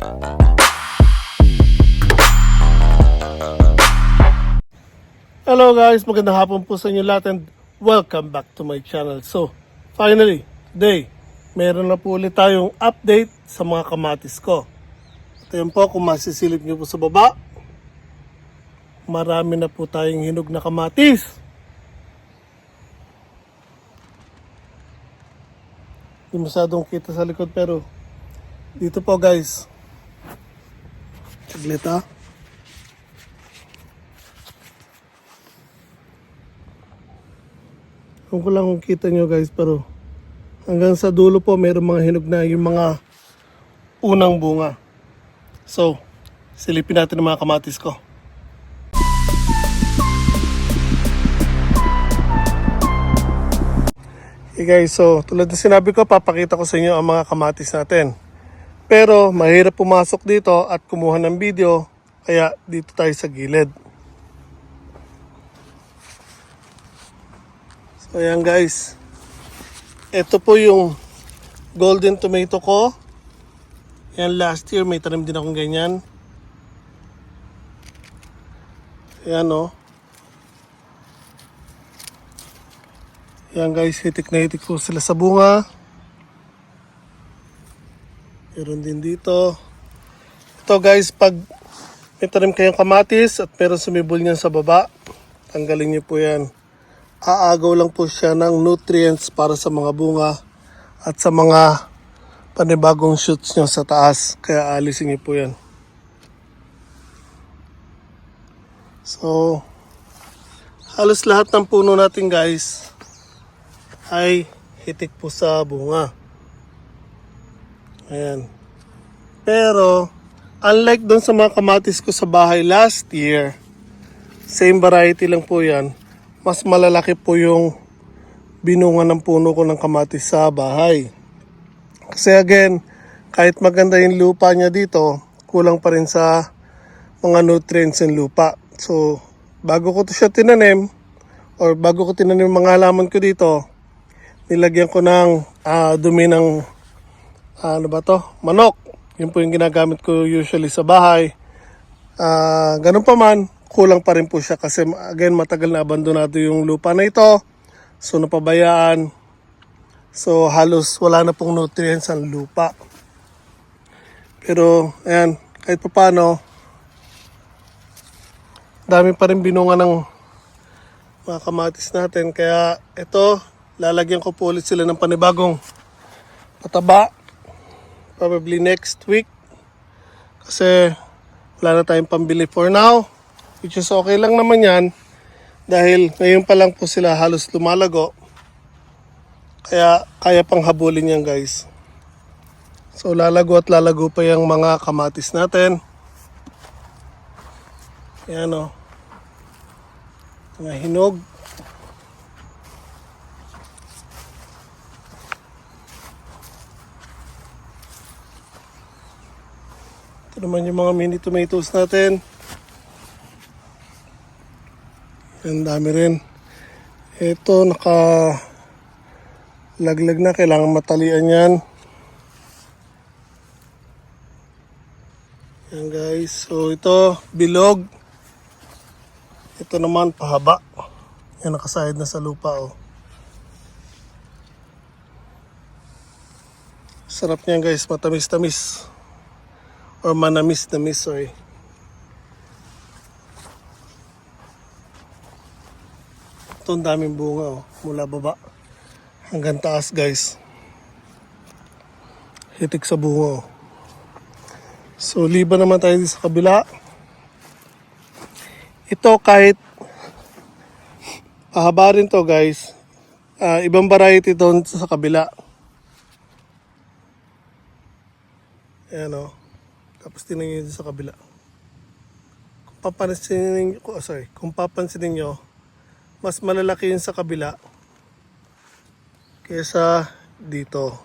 Hello guys, magandang hapon po sa inyo lahat and welcome back to my channel. So, finally, today, meron na po ulit tayong update sa mga kamatis ko. Ito yun po, kung masisilip nyo po sa baba, marami na po tayong hinog na kamatis. Hindi masyadong kita sa likod pero dito po guys. Saglit ha. Kung ko lang kung kita nyo guys, pero hanggang sa dulo po mayroong mga hinog na yung mga unang bunga. So, silipin natin ang mga kamatis ko. Hey guys, so tulad ng sinabi ko, papakita ko sa inyo ang mga kamatis natin. Pero mahirap pumasok dito at kumuha ng video, kaya dito tayo sa gilid. So ayan guys, ito po yung golden tomato ko. Yan, last year may tanim din akong ganyan. Ayan o. Ayan guys, hitik na hitik po sila sa bunga. Meron din dito. Ito guys, pag may tanim kayong kamatis at meron sumibol niyan sa baba, tanggalin niyo po yan. Aagaw lang po siya ng nutrients para sa mga bunga at sa mga panibagong shoots nyo sa taas. Kaya alisin niyo po yan. So, halos lahat ng puno natin guys ay hitik po sa bunga. Ayan. Pero, unlike doon sa mga kamatis ko sa bahay last year, same variety lang po yan. Mas malalaki po yung binunga ng puno ko ng kamatis sa bahay. Kasi again, kahit maganda yung lupa niya dito, kulang pa rin sa mga nutrients ng lupa. So, bago ko to siya tinanim, or bago ko tinanim mga halaman ko dito, nilagyan ko ng dumi ng manok. Yun po yung ginagamit ko usually sa bahay. Ganun pa man, kulang pa rin po siya kasi again matagal na abandonado yung lupa na ito. So napabayaan. So halos wala na pong nutrients ang lupa. Pero ayan, kahit pa paano, dami pa rin binunga ng mga kamatis natin. Kaya ito, lalagyan ko po ulit sila ng panibagong pataba. Probably next week. Kasi wala na tayong pambili for now. Which is okay lang naman yan. Dahil ngayon pa lang po sila halos lumalago. Kaya kaya pang habulin yan guys. So lalago at lalago pa yung mga kamatis natin. Ayan o. Mga hinog. Ito naman yung mga mini tomatoes natin. Ang dami rin. Ito nakalaglag na. Kailangan matalian yan. Yan guys. So ito bilog. Ito naman pahaba. Yan nakasahid na sa lupa oh. Sarap niyan guys. Matamis-tamis. Or manamis-namis, sorry. Ito ang daming bunga oh, mula baba hanggang taas guys. Hitik sa bunga oh. So liban naman tayo sa kabila. Ito kahit pahaba rin to guys. Ibang variety doon sa kabila. Ayan oh. Tapos tingnan nyo sa kabila. Kung papansinin nyo, mas malalaki yun sa kabila kaysa dito.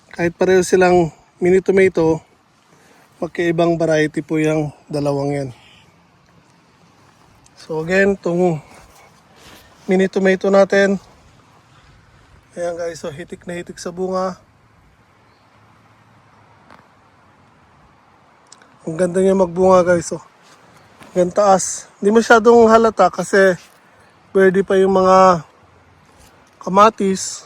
Kahit pareho silang mini tomato, magkaibang variety po yung dalawang yan. So again, itong mini tomato natin, ayan guys, so hitik na hitik sa bunga. Ang ganda niya magbunga guys. Oh. Ang taas. Hindi masyadong halata kasi pwede pa yung mga kamatis.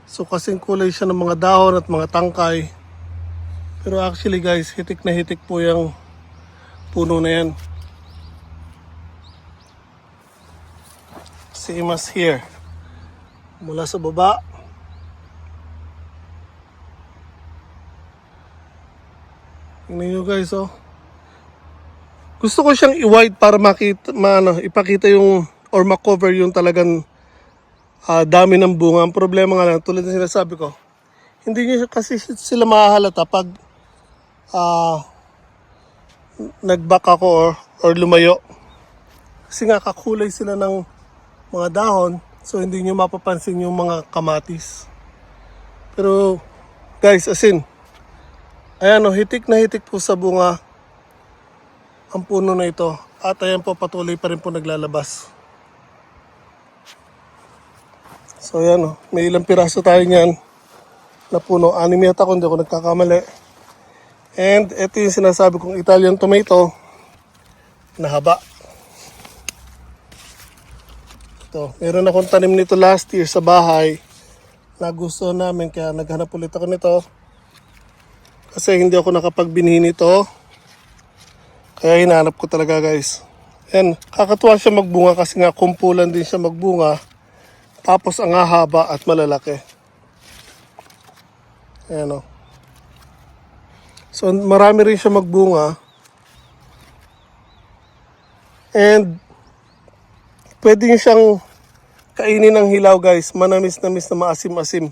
So kasing kulay siya ng mga dahon at mga tangkay. Pero actually guys, hitik na hitik po yung puno na yan. Same as here. Mula sa baba. Tingnan nyo guys, oh. Gusto ko siyang i-wide para makita, ipakita yung or makover yung talagang dami ng bunga. Ang problema nga lang, tulad ng sinasabi ko, hindi nyo kasi sila mahahalata pag nag-back ako or lumayo. Kasi nga kakulay sila ng mga dahon, so hindi nyo mapapansin yung mga kamatis. Pero guys, as in, ayan o, hitik na hitik po sa bunga ang puno na ito. At ayan po, patuloy pa rin po naglalabas. So ayan o, may ilang piraso tayo niyan na puno. 6 yata kung hindi ako nagkakamali. And ito yung sinasabi kong Italian tomato na haba. Ito, meron akong tanim nito last year sa bahay. Nagustuhan namin kaya naghanap ulit ako nito. Kasi hindi ako nakapagbinhi nito. Kaya hinahanap ko talaga guys. Ayan, kakatuwa siya magbunga kasi nga kumpulan din siya magbunga. Tapos ang haba at malalaki. Ayan o. So marami rin siya magbunga. And pwede nyo siyang kainin ng hilaw guys. Manamis-namis na maasim-asim.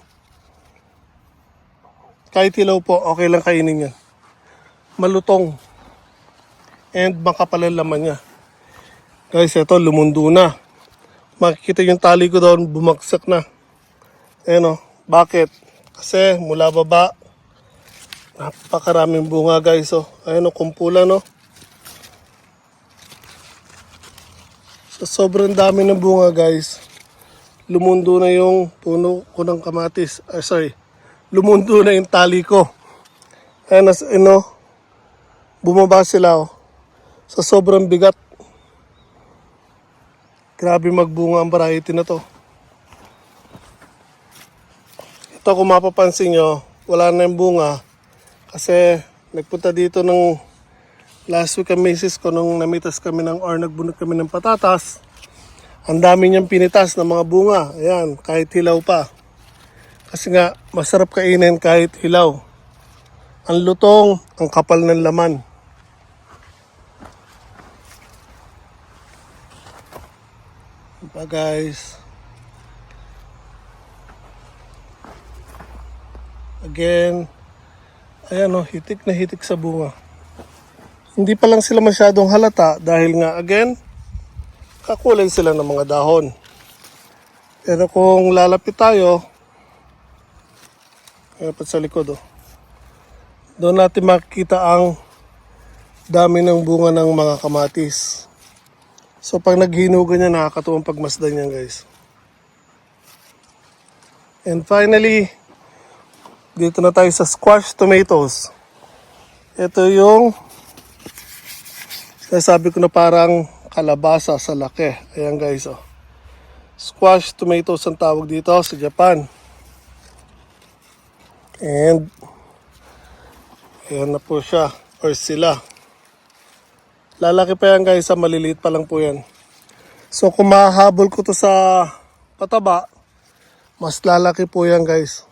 Kahit hilaw po, okay lang kainin yan. Malutong. And makapal ang laman niya. Guys, ito lumundo na. Makikita yung tali ko doon, bumagsak na. Ayan o. Bakit? Kasi mula baba, napakaraming bunga guys. Oh. Ayan o, kumpulan o. So, sobrang dami ng bunga guys. Lumundo na yung puno ko ng kamatis. Lumundo na yung tali ko. Ayan, bumaba sila oh. Sa sobrang bigat. Grabe magbunga ang variety na to. Ito kung mapapansin nyo, wala na yung bunga. Kasi nagpunta dito ng last week ang misis ko nung namitas kami nagbunot kami ng patatas. Ang dami niyang pinitas ng mga bunga. Ayan, kahit hilaw pa. Kasi nga, masarap kainin kahit hilaw. Ang lutong, ang kapal ng laman. Diba guys? Again, ayan o, hitik na hitik sa bunga. Hindi pa lang sila masyadong halata dahil nga again, kakulay sila ng mga dahon. Pero kung lalapit tayo, dapat sa likod oh. Doon natin makikita ang dami ng bunga ng mga kamatis. So pag naghinugan niya, nakakatuwang pagmasdan niyan guys. And finally, dito na tayo sa squash tomatoes. Ito yung sinasabi ko na parang kalabasa sa laki. Ayan guys oh. Squash tomatoes ang tawag dito sa Japan. And ayan na po siya or sila. Lalaki pa yan guys, maliliit pa lang po yan. So kung mahahabol ko to sa pataba, mas lalaki po yan guys.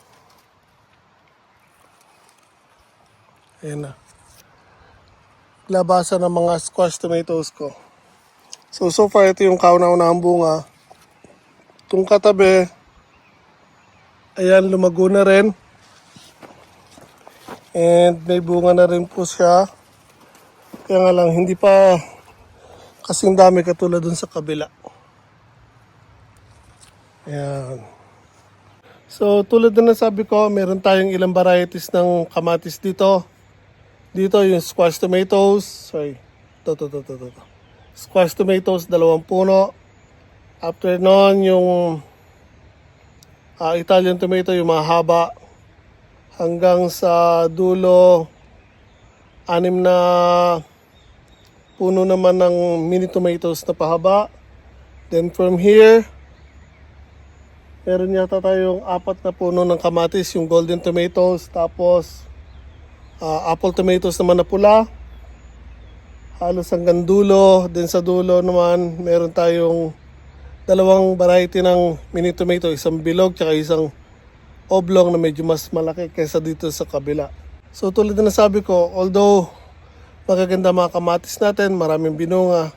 Ayan na. Labasan ng mga squash tomatoes ko. So far ito yung kauna-unahang bunga. Itong katabi, ayan lumago na rin. And may bunga na rin po siya. Kaya nga lang, hindi pa kasing dami katulad dun sa kabila. Ayan. So, tulad na nasabi ko, meron tayong ilang varieties ng kamatis dito. Dito yung squash tomatoes. Ito. Squash tomatoes, 2 puno. After nun, yung Italian tomato, yung mahaba. Hanggang sa dulo, 6 na puno naman ng mini tomatoes na pahaba. Then from here, meron yata tayong 4 na puno ng kamatis, yung golden tomatoes. Tapos, apple tomatoes naman na pula. Halos hanggang dulo. Then sa dulo naman, meron tayong 2 variety ng mini tomato. Isang bilog, tsaka isang oblong na medyo mas malaki kaysa dito sa kabila. So tulad na nasabi ko, although magaganda mga kamatis natin, maraming binunga,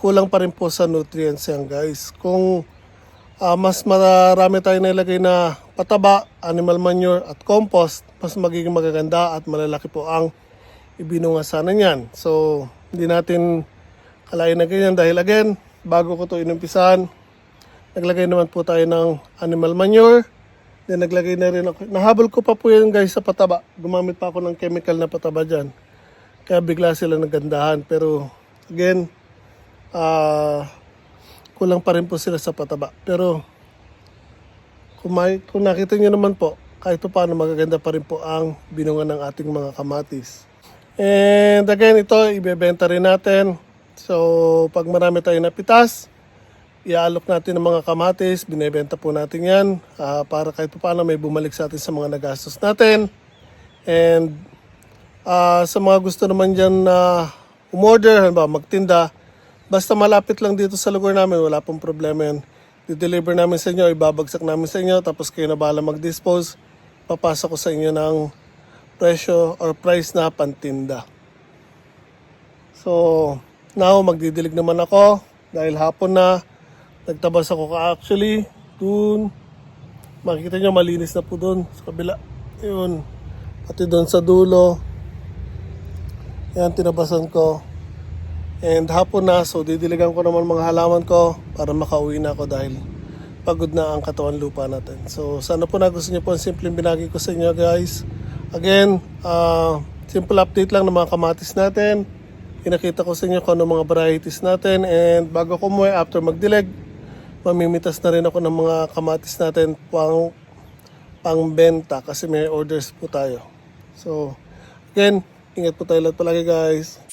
kulang pa rin po sa nutrients yan guys. Kung mas marami tayo nilagay na pataba, animal manure at compost, mas magiging magaganda at malalaki po ang ibinunga sana niyan. So hindi natin kalain na ganyan dahil again, bago ko to inumpisahan, naglagay naman po tayo ng animal manure. Then naglagay na rin ako. Nahabol ko pa po yan guys sa pataba. Gumamit pa ako ng chemical na pataba dyan. Kaya bigla sila nagandahan. Pero again, kulang pa rin po sila sa pataba. Pero kung nakita nyo naman po, kahit pa paano magaganda pa rin po ang binunga ng ating mga kamatis. And again, ito ibebenta rin natin. So pag marami tayong napitas, iaalok natin ng mga kamatis, binebenta po natin yan para kahit pa paano may bumalik sa atin sa mga nagastos natin. And sa mga gusto naman dyan na umorder, magtinda, basta malapit lang dito sa lugar namin, wala pong problema yan. I-deliver namin sa inyo, ibabagsak namin sa inyo, tapos kayo na bahala mag-dispose. Papasok ko sa inyo ng presyo or price na pantinda. So, now magdidilig naman ako dahil hapon na. Nagtabas ako actually dun. Makikita nyo malinis na po dun sa kabila. Yun. Pati dun sa dulo. Yan, tinabasan ko. And hapon na, so didiligan ko naman mga halaman ko para makauwi na ako dahil pagod na ang katawan lupa natin. So sana po nagustuhan niyo po ang simpleng binagi ko sa inyo guys. Again, simple update lang ng mga kamatis natin. Pinakita ko sa inyo kung ano mga varieties natin. And bago ko umuwi, after magdilig, mamimitas na rin ako ng mga kamatis natin pang benta kasi may orders po tayo. So again, ingat po tayo lahat palagi guys.